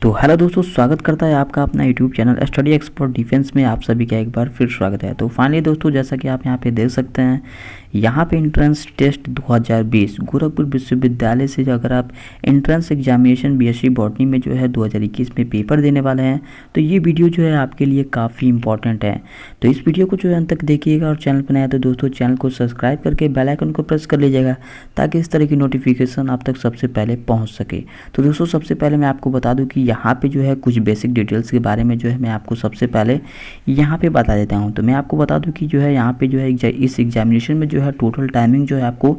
तो हेलो दोस्तों, स्वागत करता है आपका अपना YouTube channel study expert defence में। आप सभी का एक बार फिर स्वागत है। तो फाइनली दोस्तों, जैसा कि आप यहाँ पे देख सकते हैं, यहाँ पे एंट्रेंस टेस्ट 2020 गोरखपुर विश्वविद्यालय से अगर आप एंट्रेंस एग्जामिनेशन बीएससी बॉटनी में जो है 2021 में पेपर देने वाले हैं, तो ये वीडियो जो है आपके लिए काफ़ी इंपॉर्टेंट है। तो इस वीडियो को जो है अंत तक देखिएगा, और चैनल पर नया तो दोस्तों चैनल को सब्सक्राइब करके बेल आइकन को प्रेस कर लीजिएगा, ताकि इस तरह की नोटिफिकेशन आप तक सबसे पहले पहुँच सके। तो दोस्तों, सबसे पहले मैं आपको बता दूँ कि यहाँ पे जो है कुछ बेसिक डिटेल्स के बारे में जो है मैं आपको सबसे पहले यहाँ पे बता देता हूँ। तो मैं आपको बता दूँ कि जो है यहाँ पे जो है इस एग्जामिनेशन में जो है टोटल टाइमिंग जो है आपको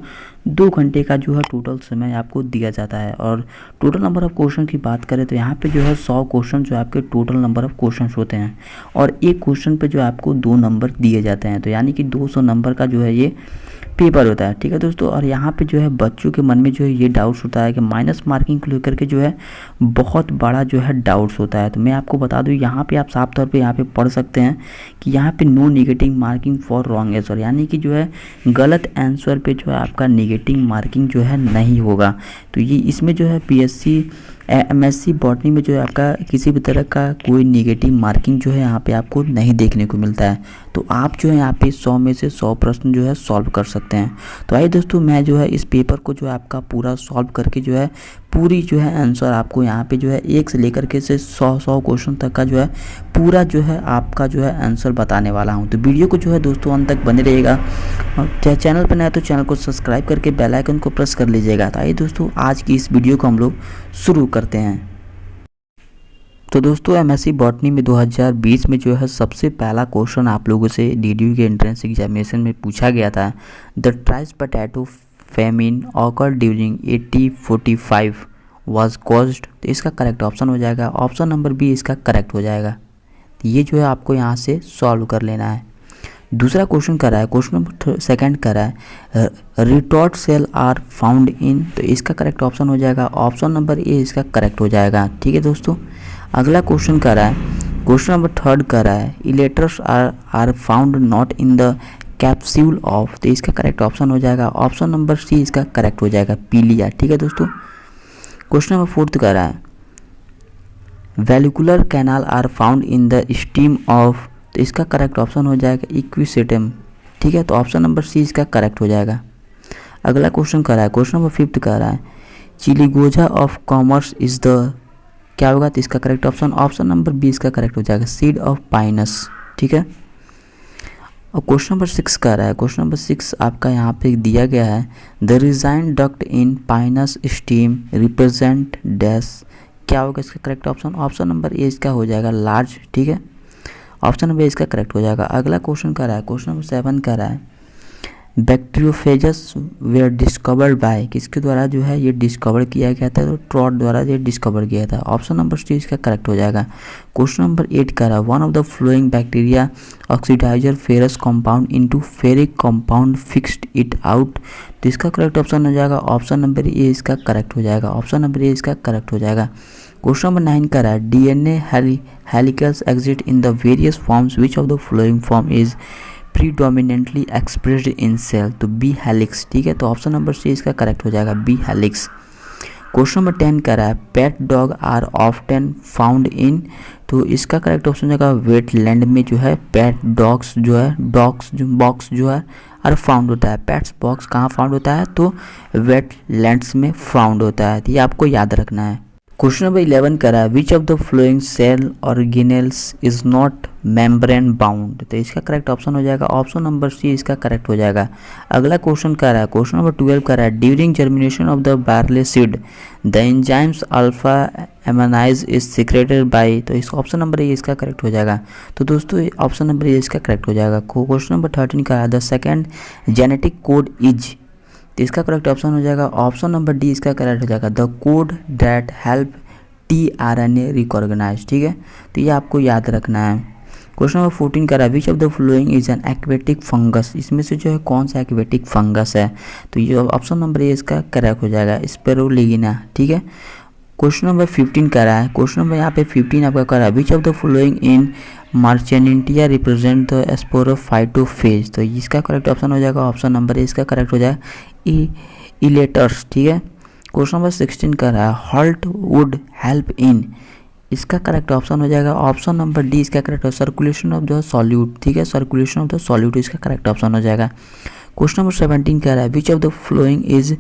2 घंटे का जो है टोटल समय आपको दिया जाता है। और टोटल नंबर ऑफ क्वेश्चन की बात करें तो यहाँ पे जो है 100 क्वेश्चन जो आपके टोटल नंबर ऑफ क्वेश्चन होते हैं, और एक क्वेश्चन पे जो आपको 2 नंबर दिए जाते हैं। तो यानी कि 200 नंबर का जो है ये पेपर होता है, ठीक है दोस्तों। और यहाँ पे जो है बच्चों के मन में जो है ये डाउट्स होता है कि माइनस मार्किंग को लेकर के जो है बहुत बड़ा जो है डाउट्स होता है। तो मैं आपको बता दूँ, यहाँ पे आप साफ तौर पे यहाँ पे पढ़ सकते हैं कि यहाँ पे no negative marking for wrong answer, यानी कि जो है गलत आंसर पे जो है आपका नेगेटिव मार्किंग जो है नहीं होगा। तो ये इसमें जो है पीएससी एमएससी बॉटनी में जो है आपका किसी भी तरह का कोई नेगेटिव मार्किंग जो है यहाँ पे आपको नहीं देखने को मिलता है। तो आप जो है यहाँ पे 100 में से 100 प्रश्न जो है सॉल्व कर सकते हैं। तो आइए दोस्तों, मैं जो है इस पेपर को जो है आपका पूरा सॉल्व करके जो है पूरी जो है आंसर आपको यहाँ पे जो है 1 से लेकर के से 100 क्वेश्चन तक का जो है पूरा जो है आपका जो है आंसर बताने वाला हूँ। तो वीडियो को जो है दोस्तों अंत तक बने रहेगा, और चैनल पर नया तो चैनल को सब्सक्राइब करके बेल आइकन को प्रेस कर लीजिएगा। तो आइए दोस्तों, आज की इस वीडियो को हम लोग शुरू करते हैं। तो दोस्तों, एमएससी बॉटनी में 2020 में जो है सबसे पहला क्वेश्चन आप लोगों से डीडीयू के एंट्रेंस एग्जामिनेशन में पूछा गया था। The trice potato famine occur during 1845 was caused. तो इसका करेक्ट ऑप्शन हो जाएगा ऑप्शन नंबर बी, इसका करेक्ट हो जाएगा। तो ये जो है आपको यहाँ से सॉल्व कर लेना है। दूसरा क्वेश्चन कर रहा है, क्वेश्चन नंबर सेकंड कर रहा है retort cell are found in. तो इसका करेक्ट ऑप्शन हो जाएगा ऑप्शन नंबर ए, इसका करेक्ट हो जाएगा। ठीक है दोस्तों, अगला क्वेश्चन कर रहा है, क्वेश्चन नंबर थर्ड कर रहा है elaters are found not in the capsule of. तो इसका करेक्ट ऑप्शन हो जाएगा ऑप्शन नंबर सी, इसका करेक्ट हो जाएगा पीलिया। ठीक है दोस्तों, क्वेश्चन नंबर फोर्थ कर रहा है vallecular canal are found in the stem of. तो इसका करेक्ट ऑप्शन हो जाएगा इक्विसेटम। ठीक है, तो ऑप्शन नंबर सी इसका करेक्ट हो जाएगा। अगला क्वेश्चन कर रहा है, क्वेश्चन नंबर फिफ्थ कर रहा है चिलिगोजा ऑफ कॉमर्स इज द। क्या होगा? तो इसका करेक्ट ऑप्शन नंबर बी, इसका करेक्ट हो जाएगा सीड ऑफ पाइनस। ठीक है, और क्वेश्चन नंबर 6 का रहा है, क्वेश्चन नंबर 6 आपका यहाँ पे दिया गया है the resign duct in Pinus steam represent dash. क्या होगा इसका करेक्ट ऑप्शन नंबर ए, इसका हो जाएगा लार्ज। ठीक है, ऑप्शन नंबर ए इसका करेक्ट हो जाएगा। अगला क्वेश्चन का रहा है, क्वेश्चन नंबर 7 का रहा है बैक्टीरियोफेजस वेयर डिस्कवर्ड बाय। किसके द्वारा जो है ये डिस्कवर किया गया था? तो ट्रॉट द्वारा ये डिस्कवर किया था। ऑप्शन नंबर सी इसका करेक्ट हो जाएगा। क्वेश्चन नंबर 8 का रहा one of the following bacteria oxidizer ferrous compound into ferric compound fixed it out. तो इसका करेक्ट ऑप्शन हो जाएगा ऑप्शन नंबर ए, इसका करेक्ट हो जाएगा। ऑप्शन नंबर ए इसका करेक्ट हो जाएगा। क्वेश्चन नंबर 9 का रहा है DNA helicals exit in the various forms which of the following form is predominantly expressed in cell. तो बी हेलिक्स। ठीक है, तो ऑप्शन नंबर सी इसका करेक्ट हो जाएगा बी हेलिक्स। क्वेश्चन नंबर 10 का रहा है pet dog are often found in. तो इसका करेक्ट ऑप्शन हो जाएगा वेटलैंड में जो है पेट डॉग्स जो है बॉक्स जो है आर फाउंड होता है। पेट्स बॉक्स कहाँ फाउंड होता है? तो वेटलैंड्स में फाउंड होता है। तो ये आपको याद रखना है। क्वेश्चन नंबर 11 का रहा है which of the following cell organelles is not membrane bound. तो इसका करेक्ट ऑप्शन हो जाएगा ऑप्शन नंबर सी, इसका करेक्ट हो जाएगा। अगला क्वेश्चन का रहा है, क्वेश्चन नंबर 12 का रहा है during germination of the barley seed the enzymes alpha amylase is secreted by. तो इस ऑप्शन नंबर ए इसका करेक्ट हो जाएगा। तो दोस्तों ऑप्शन नंबर ए इसका करेक्ट हो जाएगा। क्वेश्चन नंबर 13 का है the second genetic code is. तो इसका करेक्ट ऑप्शन हो जाएगा ऑप्शन नंबर डी, इसका करेक्ट हो जाएगा the code that help tRNA recognize. ठीक है, तो ये आपको याद रखना है। क्वेश्चन नंबर 14 का रहा है which of the following is an aquatic fungus. इसमें से जो है कौन सा एक्वेटिक फंगस है? तो ये ऑप्शन नंबर ए इसका करेक्ट हो जाएगा स्पेरुलिना। ठीक है, क्वेश्चन नंबर 15 का रहा है, क्वेश्चन नंबर यहाँ पे 15 आपका कर रहा है which of the following in marchantia represent the sporophyte phase. तो इसका करेक्ट ऑप्शन हो जाएगा ऑप्शन नंबर ए, इसका करेक्ट हो जाएगा इलेटर्स। ठीक है, क्वेश्चन नंबर 16 का रहा है हॉल्ट वुड हेल्प इन इसका करेक्ट ऑप्शन हो जाएगा ऑप्शन नंबर डी। इसका करेक्ट है सर्कुलेशन ऑफ द सॉल्यूट, ठीक है, सर्कुलेशन ऑफ द सॉल्यूट इसका करेक्ट ऑप्शन हो जाएगा। क्वेश्चन नंबर 17 कह रहा है which of the following is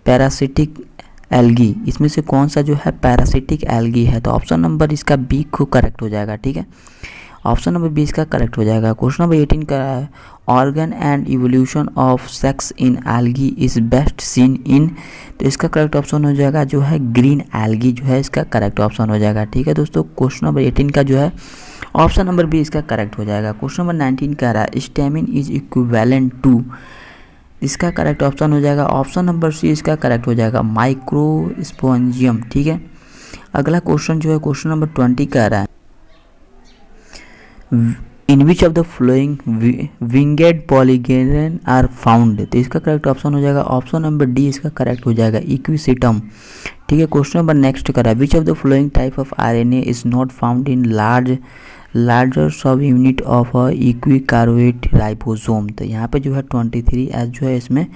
parasitic algae, इसमें से कौन सा जो है पैरासिटिक एल्गी है, तो ऑप्शन नंबर इसका बी को करेक्ट हो जाएगा, ठीक है, ऑप्शन नंबर बी इसका करेक्ट हो जाएगा। क्वेश्चन नंबर 18 का है organ and evolution of sex in algae is best seen in, तो इसका करेक्ट ऑप्शन हो जाएगा जो है ग्रीन एल्गी जो है इसका करेक्ट ऑप्शन हो जाएगा, ठीक है दोस्तों। क्वेश्चन नंबर 18 का जो है ऑप्शन नंबर बी इसका करेक्ट हो जाएगा। क्वेश्चन नंबर 19 कह रहा है स्टेमिन इज इक्विवेलेंट टू, इसका करेक्ट ऑप्शन हो जाएगा ऑप्शन नंबर सी इसका करेक्ट हो जाएगा माइक्रोस्पोंजियम, ठीक है। अगला क्वेश्चन जो है क्वेश्चन नंबर 20 कह रहा है in which of the following winged pollen grain are found, तो इसका करेक्ट ऑप्शन हो जाएगा ऑप्शन नंबर डी इसका करेक्ट हो जाएगा इक्विसिटम, ठीक है। क्वेश्चन नंबर नेक्स्ट करा which of the following type of RNA is not found in larger सब यूनिट ऑफ इक्विकार्बोनेट राइबोसोम, तो यहाँ पे जो है 23 एज जो है इसमें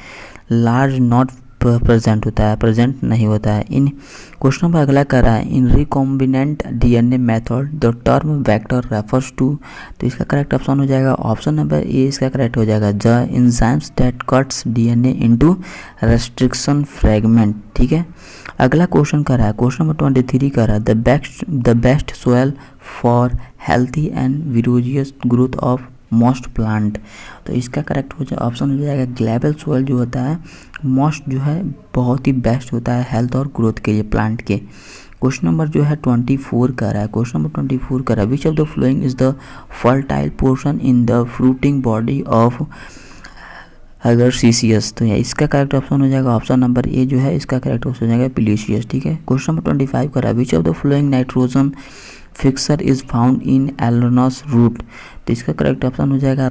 लार्ज नॉट प्रेजेंट होता है, प्रेजेंट नहीं होता है। इन क्वेश्चन नंबर अगला कर रहा है in recombinant DNA method the term vector refers to, तो इसका करेक्ट ऑप्शन हो जाएगा ऑप्शन नंबर ए इसका करेक्ट हो जाएगा the enzymes that cuts DNA into restriction fragment, ठीक है। अगला क्वेश्चन कर रहा है क्वेश्चन नंबर 23 कर रहा है the best soil for healthy and vigorous growth of most plant, तो इसका करेक्ट हो जाए ऑप्शन हो जाएगा ग्लेबल सोयल जो होता है मोस्ट जो है बहुत ही बेस्ट होता है हेल्थ और ग्रोथ के लिए प्लांट के। क्वेश्चन नंबर जो है 24 का रहा है क्वेश्चन नंबर 24 का रहा है which of the following is the fertile portion in the fruiting body of agaricus, तो इसका करेक्ट ऑप्शन हो जाएगा ऑप्शन नंबर ए जो है इसका करेक्ट ऑप्शन हो जाएगा पिलीशियस, ठीक है। क्वेश्चन नंबर 25 का रहा है which of the following nitrogen fixer is found in alnus root, तो इसका करेक्ट ऑप्शन हो जाएगा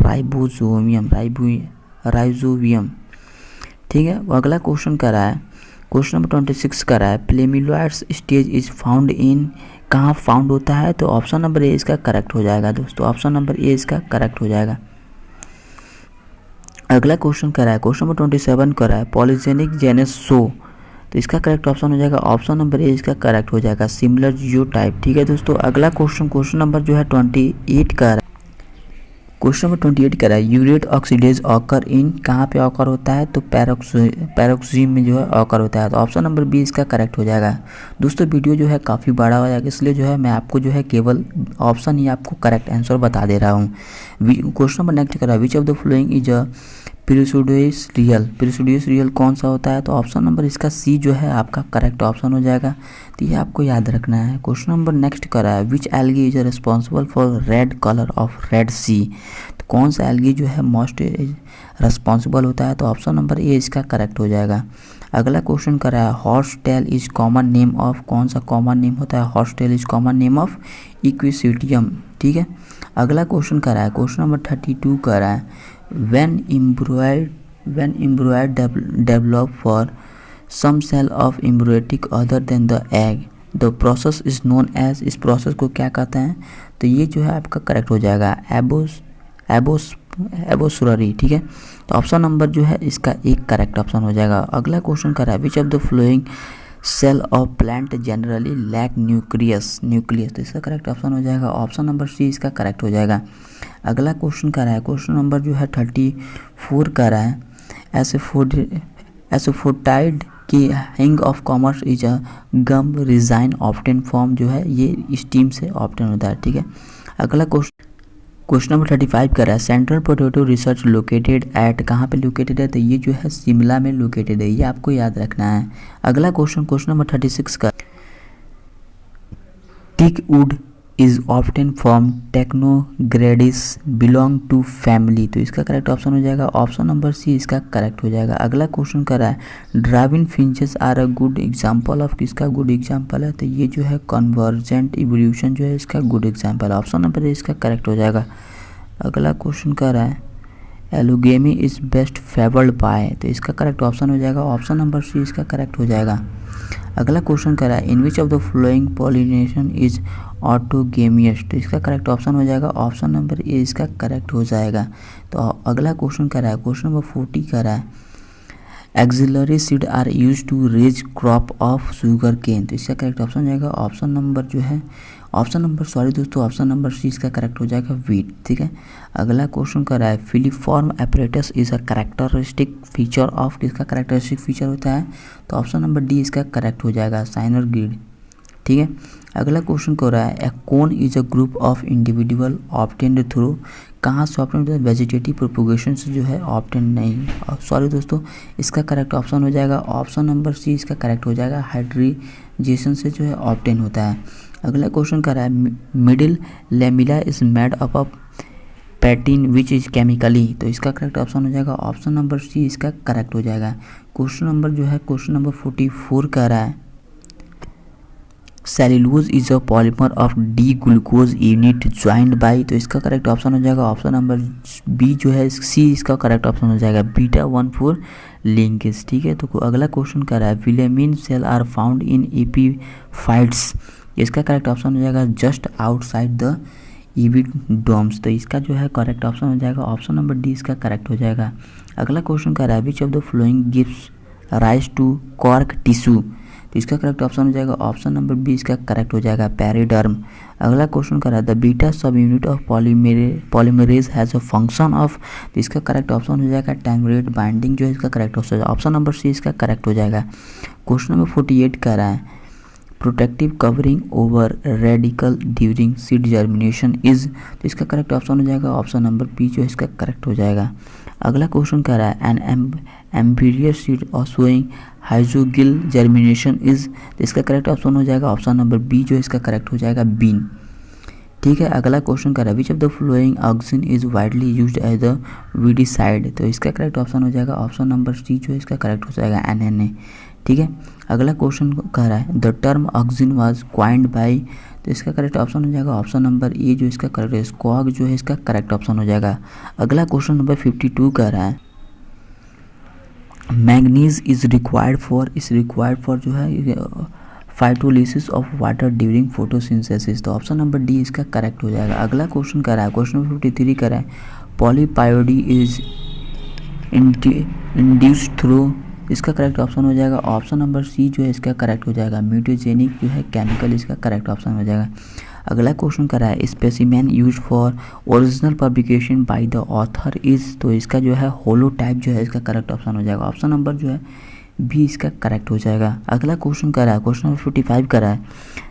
राइजोवियम, ठीक है। अगला क्वेश्चन कर रहा है क्वेश्चन नंबर 26 कर रहा है प्लेमिलॉइड्स स्टेज इज फाउंड इन, कहाँ फाउंड होता है, तो ऑप्शन नंबर ए इसका करेक्ट हो जाएगा दोस्तों, ऑप्शन नंबर ए इसका करेक्ट हो जाएगा। अगला क्वेश्चन कर रहा है क्वेश्चन नंबर 27 कर रहा है पॉलीजेनिक जेनस शो, तो इसका करेक्ट ऑप्शन हो जाएगा ऑप्शन नंबर ए इसका करेक्ट हो जाएगा सिमिलर जियोटाइप, ठीक है दोस्तों। अगला क्वेश्चन नंबर जो है 28 का क्वेश्चन नंबर 28 कह रहा है यूरेट ऑक्सीडेज ऑकर इन, कहाँ पे ऑकर होता है, तो पैरोक्सिम में जो है ऑकर होता है, तो ऑप्शन नंबर बी इसका करेक्ट हो जाएगा। दोस्तों वीडियो जो है काफ़ी बड़ा हो जाएगा इसलिए जो है मैं आपको जो है केवल ऑप्शन ही आपको करेक्ट आंसर बता दे रहा हूँ। क्वेश्चन नंबर नेक्स्ट कर रहा है which of the following is a पिरिसोडियस रियल कौन सा होता है, तो ऑप्शन नंबर इसका सी जो है आपका करेक्ट ऑप्शन हो जाएगा, तो ये आपको याद रखना है। क्वेश्चन नंबर नेक्स्ट कर रहा है which algae is responsible for red colour of Red Sea, तो कौन सा एल्गी जो है मोस्ट रिस्पॉन्सिबल होता है, तो ऑप्शन नंबर ए इसका करेक्ट हो जाएगा। अगला क्वेश्चन कर रहा है horsetail is common name of, कौन सा कॉमन नेम होता है, horsetail is common name of equisetum, ठीक है। अगला क्वेश्चन कर रहा है क्वेश्चन नंबर 32 कर रहा है when embryos develop for some cell of embryotic other than the egg the process is known as, इस प्रोसेस को क्या कहते हैं, तो ये जो है आपका करेक्ट हो जाएगा एबोसुररी, ठीक है। तो ऑप्शन नंबर जो है इसका एक करेक्ट ऑप्शन हो जाएगा। अगला क्वेश्चन कर रहा है which of the following cell of plant generally lack nucleus, तो इसका करेक्ट ऑप्शन हो जाएगा ऑप्शन नंबर सी इसका करेक्ट हो जाएगा। अगला क्वेश्चन कर रहा है क्वेश्चन नंबर जो है 34 का रहा है एसोफोटाइड की hing of commerce is a gum resin obtained form, जो है ये स्टीम से ऑप्टेन होता है, ठीक है। अगला क्वेश्चन नंबर 35 कर रहा है central potato research located at, कहाँ पे लोकेटेड है, तो ये जो है शिमला में लोकेटेड है, ये आपको याद रखना है। अगला क्वेश्चन नंबर 36 का teak wood is often from tectona grandis belong to family, तो इसका करेक्ट ऑप्शन हो जाएगा ऑप्शन नंबर सी इसका करेक्ट हो जाएगा। अगला क्वेश्चन कर रहा है Darwin finches are a good example of, किसका गुड एग्जांपल है, तो ये जो है कन्वर्जेंट इवोल्यूशन जो है इसका गुड एग्जांपल है, ऑप्शन नंबर ए इसका करेक्ट हो जाएगा। अगला क्वेश्चन कर रहा है allogamy is best favoured by, तो इसका करेक्ट ऑप्शन हो जाएगा ऑप्शन नंबर सी इसका करेक्ट हो जाएगा। अगला क्वेश्चन कर रहा है in which of the following pollination is autogamous, तो इसका करेक्ट ऑप्शन हो जाएगा ऑप्शन नंबर ए इसका करेक्ट हो जाएगा। तो अगला क्वेश्चन कर रहा है क्वेश्चन नंबर 40 कर रहा है axillary seed are use to raise crop of sugar cane. तो इसका करेक्ट ऑप्शन जाएगा ऑप्शन नंबर जो है ऑप्शन नंबर सी इसका करेक्ट हो जाएगा वीट। ठीक है, अगला क्वेश्चन कर रहा है filiform apparatus is a characteristic feature of, किसका कैरेक्टरिस्टिक फीचर होता है? तो ऑप्शन नंबर डी इसका करेक्ट हो जाएगा साइनर ग्रिड। ठीक है, अगला क्वेश्चन को रहा है a clone is a group of individual obtained through, कहाँ से ऑब्टेन्ड होता है? वेजिटेटिव प्रोपोगेशन से जो है ऑब्टेन्ड नहीं, सॉरी दोस्तों, इसका करेक्ट ऑप्शन हो जाएगा ऑप्शन नंबर सी इसका करेक्ट हो जाएगा हाइड्रीजेशन से जो है ऑब्टेन होता है। अगला क्वेश्चन कर रहा है middle lamella is made up of pectin which is chemically, तो इसका करेक्ट ऑप्शन हो जाएगा ऑप्शन नंबर सी इसका करेक्ट हो जाएगा। क्वेश्चन नंबर जो है क्वेश्चन नंबर 44 कह रहा है cellulose is a polymer of D glucose unit joined by, तो इसका करेक्ट ऑप्शन हो जाएगा ऑप्शन नंबर बी जो है सी इसका करेक्ट ऑप्शन हो जाएगा बीटा 1,4 लिंकेज। ठीक है, तो अगला क्वेश्चन कर रहा है velamen cell are found in epiphytes, इसका करेक्ट ऑप्शन हो जाएगा जस्ट आउटसाइड द इविडोम्स, तो इसका जो है करेक्ट ऑप्शन हो जाएगा ऑप्शन नंबर डी इसका करेक्ट हो जाएगा। अगला क्वेश्चन कर रहा है which of the following gives rise to cork tissue, तो इसका करेक्ट ऑप्शन हो जाएगा ऑप्शन नंबर बी इसका करेक्ट हो जाएगा पेरिडर्म। अगला क्वेश्चन कर रहा है the beta sub unit of polymerase has a function of, तो इसका करेक्ट ऑप्शन हो जाएगा टेम्परेट बाइंडिंग जो है इसका करेक्ट ऑप्शन हो जाएगा ऑप्शन नंबर सी इसका करेक्ट हो जाएगा। क्वेश्चन नंबर 48 कर रहा है protective covering over radical during seed germination is, तो इसका करेक्ट ऑप्शन हो जाएगा ऑप्शन नंबर बी जो इसका करेक्ट हो जाएगा। अगला क्वेश्चन कर रहा है एन एम्बिरियस सीड और सोइंग हाइजोगिल जर्मिनेशन इज, तो इसका करेक्ट ऑप्शन हो जाएगा ऑप्शन नंबर बी जो इसका करेक्ट हो जाएगा बीन। ठीक है, अगला क्वेश्चन कर रहा है which of the following oxygen is widely used as the weedicide, तो इसका करेक्ट ऑप्शन हो जाएगा ऑप्शन नंबर सी जो इसका करेक्ट हो जाएगा NNA। ठीक है, अगला क्वेश्चन कह रहा है the term oxygen was coined by, तो इसका करेक्ट ऑप्शन हो जाएगा ऑप्शन नंबर ए जो इसका करेक्ट है स्क्वाग जो है इसका करेक्ट ऑप्शन हो जाएगा। अगला क्वेश्चन नंबर 52 कह रहा है मैंगनीज इज रिक्वायर्ड फॉर जो है फाइटोलिसिस ऑफ वाटर ड्यूरिंग फोटोसिंथेसिस, तो ऑप्शन नंबर डी इसका करेक्ट हो जाएगा। अगला क्वेश्चन कर रहा है क्वेश्चन नंबर 53 कर रहा है पॉलीपायोडी इज इंड्यूस्ड थ्रू, इसका करेक्ट ऑप्शन हो जाएगा ऑप्शन नंबर सी जो है इसका करेक्ट हो जाएगा म्यूटेजेनिक जो है केमिकल इसका करेक्ट ऑप्शन हो जाएगा। अगला क्वेश्चन कर रहा है specimen use for original publication by the author is, तो इसका जो है होलोटाइप जो है इसका करेक्ट ऑप्शन हो जाएगा ऑप्शन नंबर जो है बी इसका करेक्ट हो जाएगा। अगला क्वेश्चन कर रहा है क्वेश्चन नंबर 55 कर रहा है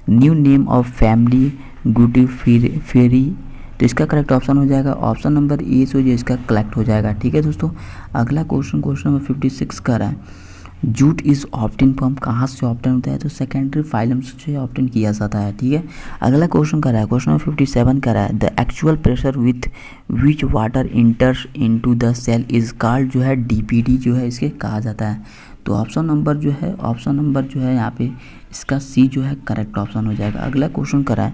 न्यू नेम ऑफ फैमिली गुडिफेरी, तो इसका करेक्ट ऑप्शन हो जाएगा ऑप्शन नंबर ए जो इसका करेक्ट हो जाएगा। ठीक है दोस्तों, अगला क्वेश्चन नंबर 56 का रहा है जूट इज ऑप्टेन फ्रॉम, कहाँ से ऑप्टेन होता है? तो सेकेंडरी फाइलम से जो ऑप्टेन किया जाता है। ठीक है, अगला क्वेश्चन कर रहा है क्वेश्चन नंबर 57 का रहा है the actual pressure with which water enters into the cell is called जो है DPD जो है इसके कहा जाता है। तो ऑप्शन नंबर जो है यहाँ पे इसका सी जो है करेक्ट ऑप्शन हो जाएगा। अगला क्वेश्चन कर रहा है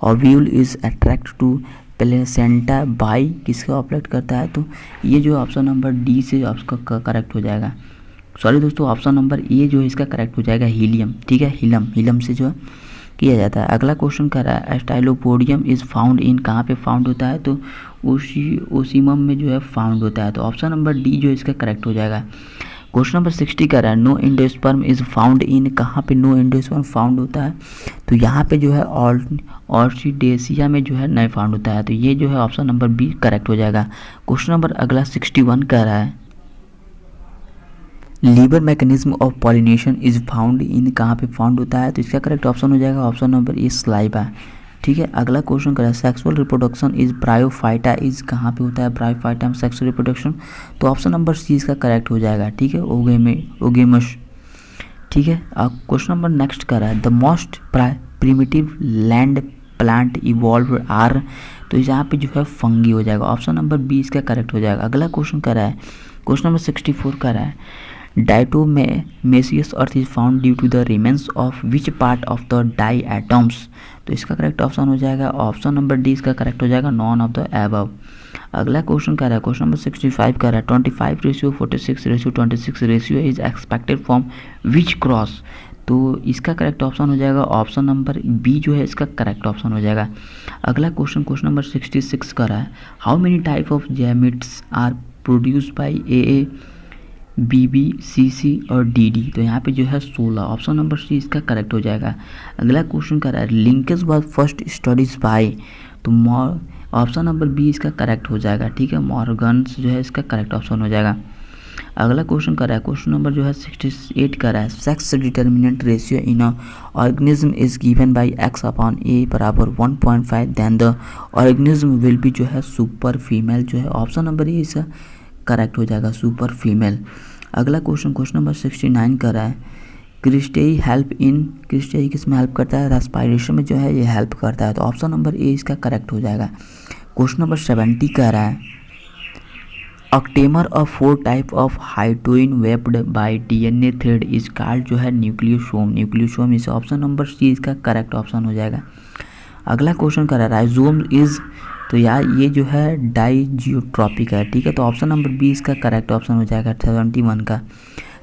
ovule is attract to placenta by, किसका ऑपरेट करता है? तो ये जो ऑप्शन नंबर डी से आपका करेक्ट हो जाएगा। सॉरी दोस्तों, ऑप्शन नंबर ए जो है इसका करेक्ट हो जाएगा हीलियम। ठीक है, हीलियम से जो किया जाता है। अगला क्वेश्चन कर रहा है स्टाइलोपोडियम इज फाउंड इन, कहाँ पे फाउंड होता है? तो ओसीमम में जो है फाउंड होता है। तो ऑप्शन नंबर डी जो इसका करेक्ट हो जाएगा। क्वेश्चन नंबर 60 का रहा है no endosperm is found in, कहाँ पे नो एंडोस्पर्म फाउंड होता है? तो यहाँ पे जो है ऑर्चिडेसिया में जो है नहीं फाउंड होता है। तो ये जो है ऑप्शन नंबर बी करेक्ट हो जाएगा। क्वेश्चन नंबर अगला 61 का रहा है liver mechanism of pollination is found in, कहाँ पे फाउंड होता है? तो इसका करेक्ट ऑप्शन हो जाएगा ऑप्शन नंबर ए स्लाइवा। ठीक है, अगला क्वेश्चन कर रहा है sexual reproduction is bryophyta is, कहाँ पे होता है ब्रायोफाइटा में सेक्सुअल रिप्रोडक्शन? तो ऑप्शन नंबर सी इसका करेक्ट हो जाएगा। ठीक है, ओगेमस। ठीक है, क्वेश्चन नंबर नेक्स्ट कर रहा है the most primitive land plant evolve are, तो यहाँ पे जो है फंगी हो जाएगा। ऑप्शन नंबर बी इसका करेक्ट हो जाएगा। अगला क्वेश्चन कर रहा है क्वेश्चन नंबर 64 का रहा है diatomaceous earth is found due to the remains of which part of the diatoms, तो इसका करेक्ट ऑप्शन हो जाएगा ऑप्शन नंबर डी इसका करेक्ट हो जाएगा नॉन ऑफ द एबव। अगला क्वेश्चन कर रहा है क्वेश्चन नंबर 65 कर रहा है 25:46:26 ratio is expected from which cross, तो इसका करेक्ट ऑप्शन हो जाएगा ऑप्शन नंबर बी जो है इसका करेक्ट ऑप्शन हो जाएगा। अगला क्वेश्चन नंबर 66 कर रहा है how many type of gametes are produced by A B B C C और डी डी। तो यहाँ पे जो है 16, ऑप्शन नंबर सी इसका करेक्ट हो जाएगा। अगला क्वेश्चन कर रहा है linkage was first studies by, तो ऑप्शन नंबर बी इसका करेक्ट हो जाएगा। ठीक है, मॉर्गन्स जो है इसका करेक्ट ऑप्शन हो जाएगा। अगला क्वेश्चन कर रहा है, क्वेश्चन नंबर जो है 68 कर रहा है sex determinant ratio in a organism is given by X upon A बराबर 1.5 then the organism will be जो है सुपर फीमेल। जो है ऑप्शन नंबर ए इसका करेक्ट हो जाएगा, सुपर फीमेल। अगला क्वेश्चन नंबर 69 कर रहा है क्रिस्टेई हेल्प इन, क्रिस्टेई किस में हेल्प करता है, रेस्पिरेशन में जो है ये हेल्प करता है। तो ऑप्शन नंबर ए इसका करेक्ट हो जाएगा। क्वेश्चन नंबर 70 कर रहा है ऑक्टेमर ऑफ 4 टाइप ऑफ हाइड्रोइन wrapped by DNA thread is called जो है nucleosome, nucleosome is option number C इसका करेक्ट ऑप्शन हो जाएगा। अगला क्वेश्चन कर रहा है राइजोम इज, तो यार ये जो है डाइजियोट्रॉपिक है। ठीक है, तो ऑप्शन नंबर बी इसका करेक्ट ऑप्शन हो जाएगा 71 का।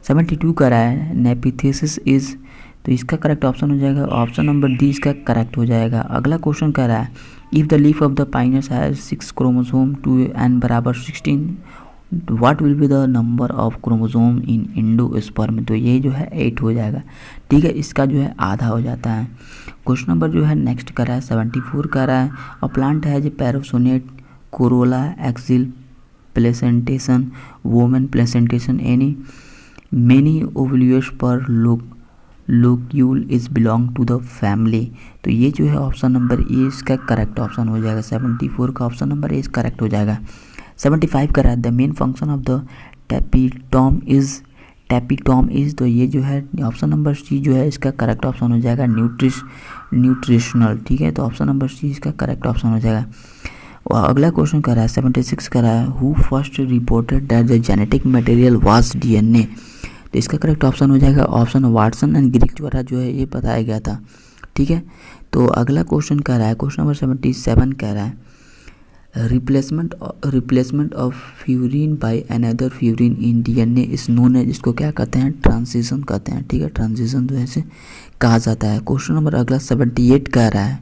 72 का रहा है नेपिथेसिस इज, तो इसका करेक्ट ऑप्शन हो जाएगा ऑप्शन नंबर डी इसका करेक्ट हो जाएगा। अगला क्वेश्चन कर रहा है if the leaf of the pinus has 6 chromosome 2 N बराबर 16 what will be the number of chromosome in endosperm, तो ये जो है 8 हो जाएगा। ठीक है, इसका जो है आधा हो जाता है। क्वेश्चन नंबर जो है नेक्स्ट कर रहा है 74 का रहा है और प्लांट है जो पैरासोनेट कोरोला एक्सिल प्लेसेंटेशन वोमेन placentation any many ovules per locule is belong to the family, तो ये जो है ऑप्शन नंबर ए इसका करेक्ट ऑप्शन हो जाएगा। 74 का ऑप्शन नंबर ए इस करेक्ट हो जाएगा। 75 का रहा है the main function of the tapetum is, तो ये जो है ऑप्शन नंबर सी जो है इसका करेक्ट ऑप्शन हो जाएगा न्यूट्रिशनल। ठीक है, तो ऑप्शन नंबर सी इसका करेक्ट ऑप्शन हो जाएगा। और अगला क्वेश्चन कर रहा है 76 का रहा है who first reported that the genetic material was DNA, तो इसका करेक्ट ऑप्शन हो जाएगा ऑप्शन वाटसन एंड ग्रिक द्वारा जो है ये बताया गया था। ठीक है, तो अगला क्वेश्चन कर रहा है क्वेश्चन नंबर 77 कह रहा है replacement of purine by another purine in DNA is known है, इसको क्या कहते हैं, ट्रांजिशन कहते हैं। ठीक है, ट्रांजिशन जो ऐसे कहा जाता है। क्वेश्चन नंबर अगला 78 कह रहा है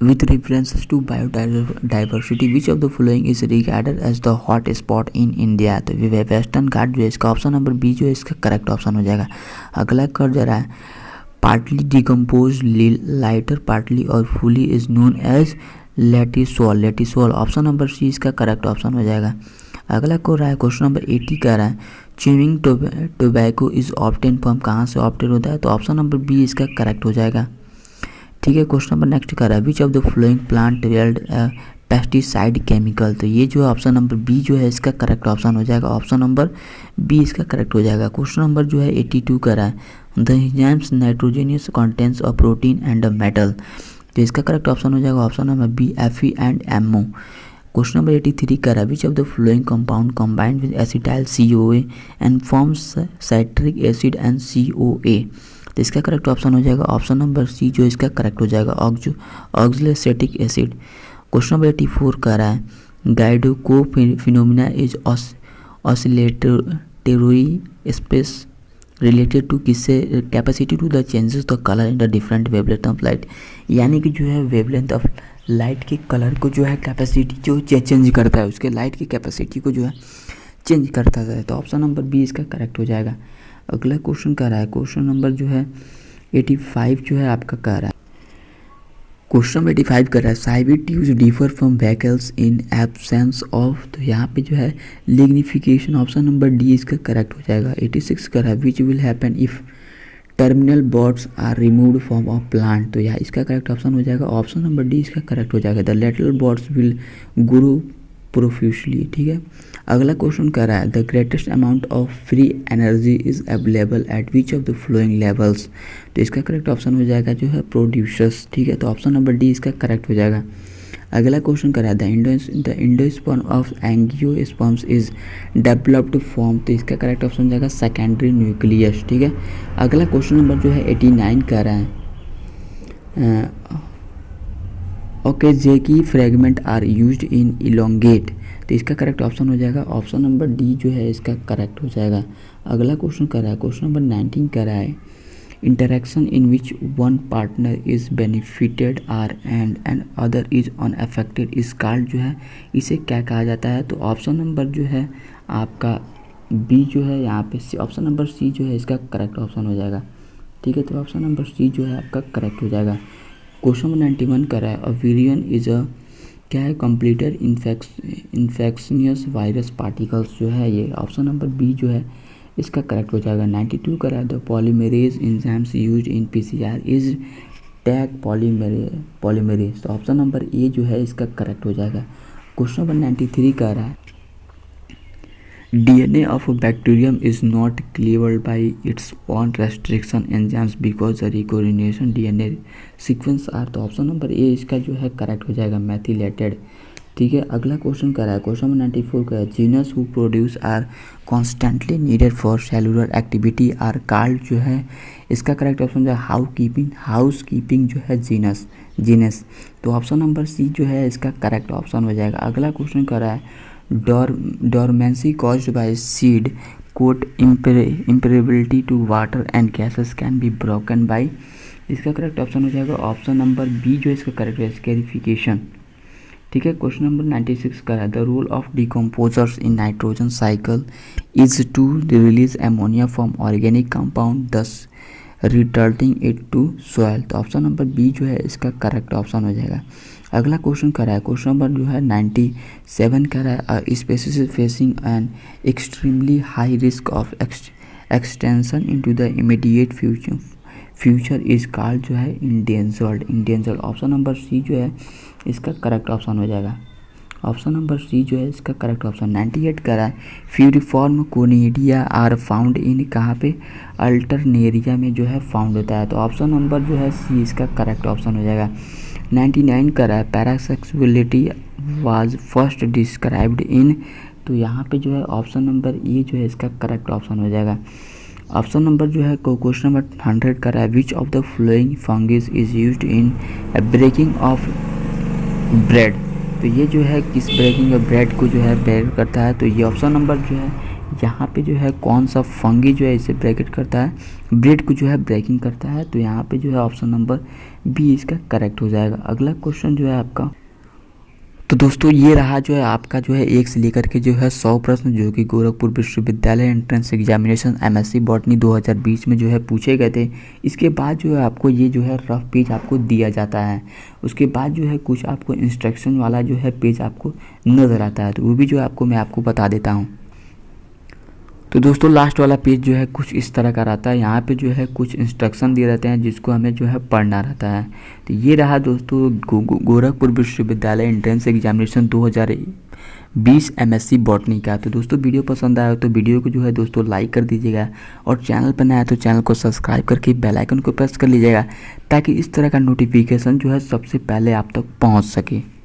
with references to biodiversity which of the following is regarded as the hot spot in India, तो वेस्टर्न घाट जो है इसका ऑप्शन नंबर बी जो है इसका करेक्ट ऑप्शन हो जाएगा। अगला कर जा रहा है पार्टली डिकम्पोज लाइटर पार्टली और fully is known as latosol, option number C इसका करेक्ट ऑप्शन हो जाएगा। अगला को रहा है क्वेश्चन नंबर 80 का रहा है chewing tobacco is obtain from, कहाँ से ऑब्टेन होता है, तो ऑप्शन नंबर बी इसका करेक्ट हो जाएगा। ठीक है, क्वेश्चन नंबर नेक्स्ट कर रहा है which of the flowing plant weld pesticide chemical, तो ये जो है ऑप्शन नंबर बी जो है इसका करेक्ट ऑप्शन हो जाएगा। ऑप्शन नंबर बी इसका करेक्ट हो जाएगा। क्वेश्चन नंबर जो है 82 का रहा है the enzymes nitrogenous contents of protein and metal, तो इसका करेक्ट ऑप्शन हो जाएगा option number B Fe and MO। Question number 83 का रहा है which of the following compound combined with acetyl CoA and forms citric acid and CoA, तो इसका correct option हो जाएगा ऑप्शन नंबर सी जो इसका करेक्ट हो जाएगा ऑक्सैलेटिक एसिड। क्वेश्चन नंबर 84 का रहा है गाइडोको phenomena is oscillatory space related to किससे, capacity to the changes the colour in the different wavelength of light, यानी कि जो है वेवलेंथ ऑफ लाइट के कलर को जो है कैपेसिटी जो चेंज करता है, उसके लाइट की कैपेसिटी को जो है चेंज करता है, तो ऑप्शन नंबर बी इसका करेक्ट हो जाएगा। अगला क्वेश्चन कर रहा है क्वेश्चन नंबर जो है 85 जो है आपका कह रहा है क्वेश्चन नंबर 85 कर रहा है साइबिट tubes differ from vessels in absence of, तो यहाँ पे जो है लिग्निफिकेशन ऑप्शन नंबर डी इसका करेक्ट हो जाएगा। 86 कर रहा है which will happen if terminal buds are removed from a plant, तो यहाँ इसका करेक्ट ऑप्शन हो जाएगा ऑप्शन नंबर डी इसका करेक्ट हो जाएगा। The lateral buds will grow profusely. ठीक है, अगला क्वेश्चन कर रहा है the greatest amount of free energy is available at which of the flowing levels, तो इसका करेक्ट ऑप्शन हो जाएगा जो है प्रोड्यूसर्स। ठीक है, तो ऑप्शन नंबर डी इसका करेक्ट हो जाएगा। अगला क्वेश्चन कर रहा है the endosperm of angiosperms is developed form, तो इसका करेक्ट ऑप्शन हो जाएगा सेकेंडरी न्यूक्लियस। ठीक है, अगला क्वेश्चन नंबर जो है 89 कर रहा है Okazaki fragment are used in elongate, तो इसका करेक्ट ऑप्शन हो जाएगा ऑप्शन नंबर डी जो है इसका करेक्ट हो जाएगा। अगला क्वेश्चन कर रहा है क्वेश्चन नंबर 19 कर रहा है interaction in which one partner is benefited are and other is unaffected is called जो है इसे क्या कहा जाता है, तो ऑप्शन नंबर जो है आपका बी जो है यहाँ पे सी, ऑप्शन नंबर सी जो है इसका करेक्ट ऑप्शन हो जाएगा। ठीक है, तो ऑप्शन नंबर सी जो है आपका करेक्ट हो जाएगा। क्वेश्चन नंबर 91 कर रहा है अविरियन इज अ क्या है कंप्लीटर इन्फेक्शनियस वायरस पार्टिकल्स जो है ये ऑप्शन नंबर बी जो है इसका करेक्ट हो जाएगा। 92 कर रहा है the polymerase enzymes used in PCR is tag polymerase, तो ऑप्शन नंबर ए जो है इसका करेक्ट हो जाएगा। क्वेश्चन नंबर 93 कर रहा है DNA of a bacterium is not cleaved by its own restriction enzymes because the recombination DNA sequence are, तो ऑप्शन नंबर ए इसका जो है करेक्ट हो जाएगा मैथिलेटेड। ठीक है, अगला क्वेश्चन कर रहा है क्वेश्चन नंबर 94 का genes who produce are constantly needed for cellular activity are called जो है इसका करेक्ट ऑप्शन जो है हाउस कीपिंग जो है जीनस, तो ऑप्शन नंबर सी जो है इसका करेक्ट ऑप्शन हो जाएगा। अगला क्वेश्चन कर रहा है dormancy caused by seed coat impermeability to water and gases can be broken by, इसका करेक्ट ऑप्शन हो जाएगा ऑप्शन नंबर बी जो इसका करेक्ट है स्कैरिफिकेशन। ठीक है, क्वेश्चन नंबर 96 का है the role of decomposers in nitrogen cycle is to release ammonia from organic compound thus returning it to soil, तो ऑप्शन नंबर बी जो है इसका करेक्ट ऑप्शन हो जाएगा। अगला क्वेश्चन कर रहा है क्वेश्चन नंबर जो है 97 कर रहा है species facing an extremely high risk of extension into the immediate future is called जो है इंडेंजर्ड, ऑप्शन नंबर सी जो है इसका करेक्ट ऑप्शन हो जाएगा। ऑप्शन नंबर सी जो है इसका करेक्ट ऑप्शन। 98 का है फ्यूरिफॉर्म कोनिडिया आर फाउंड इन कहाँ पे अल्टरनेरिया में जो है फाउंड होता है, तो ऑप्शन नंबर जो है सी इसका करेक्ट ऑप्शन हो जाएगा। 99 का है पैरासेक्सुअलिटी वाज फर्स्ट डिस्क्राइब्ड इन, तो यहाँ पे जो है ऑप्शन नंबर ए जो है इसका करेक्ट ऑप्शन हो जाएगा। ऑप्शन नंबर जो है क्वेश्चन नंबर 100 का है which of the following fungus is used in breaking of bread, तो ये जो है किस ब्रेकिंग ऑफ ब्रेड को जो है ब्रेक करता है, तो ये ऑप्शन नंबर जो है यहाँ पे जो है कौन सा फंगी जो है इसे ब्रैकेट करता है ब्रेड को जो है ब्रेकिंग करता है, तो यहाँ पे जो है ऑप्शन नंबर बी इसका करेक्ट हो जाएगा। अगला क्वेश्चन जो है आपका, तो दोस्तों ये रहा जो है आपका जो है 1 से लेकर के जो है 100 प्रश्न जो कि गोरखपुर विश्वविद्यालय एंट्रेंस एग्जामिनेशन MSc बॉटनी 2020 में जो है पूछे गए थे। इसके बाद जो है आपको ये जो है रफ पेज आपको दिया जाता है, उसके बाद जो है कुछ आपको इंस्ट्रक्शन वाला जो है पेज आपको नज़र आता है, तो वो भी जो है मैं आपको बता देता हूँ। तो दोस्तों लास्ट वाला पेज जो है कुछ इस तरह का रहता है, यहाँ पे जो है कुछ इंस्ट्रक्शन दिए रहते हैं जिसको हमें जो है पढ़ना रहता है। तो ये रहा दोस्तों गोरखपुर विश्वविद्यालय एंट्रेंस एग्जामिनेशन 2020 MSc बॉटनी का। तो दोस्तों वीडियो पसंद आया तो वीडियो को जो है दोस्तों लाइक कर दीजिएगा और चैनल पर नया है तो चैनल को सब्सक्राइब करके बेल आइकन को प्रेस कर लीजिएगा ताकि इस तरह का नोटिफिकेशन जो है सबसे पहले आप तक पहुँच सके।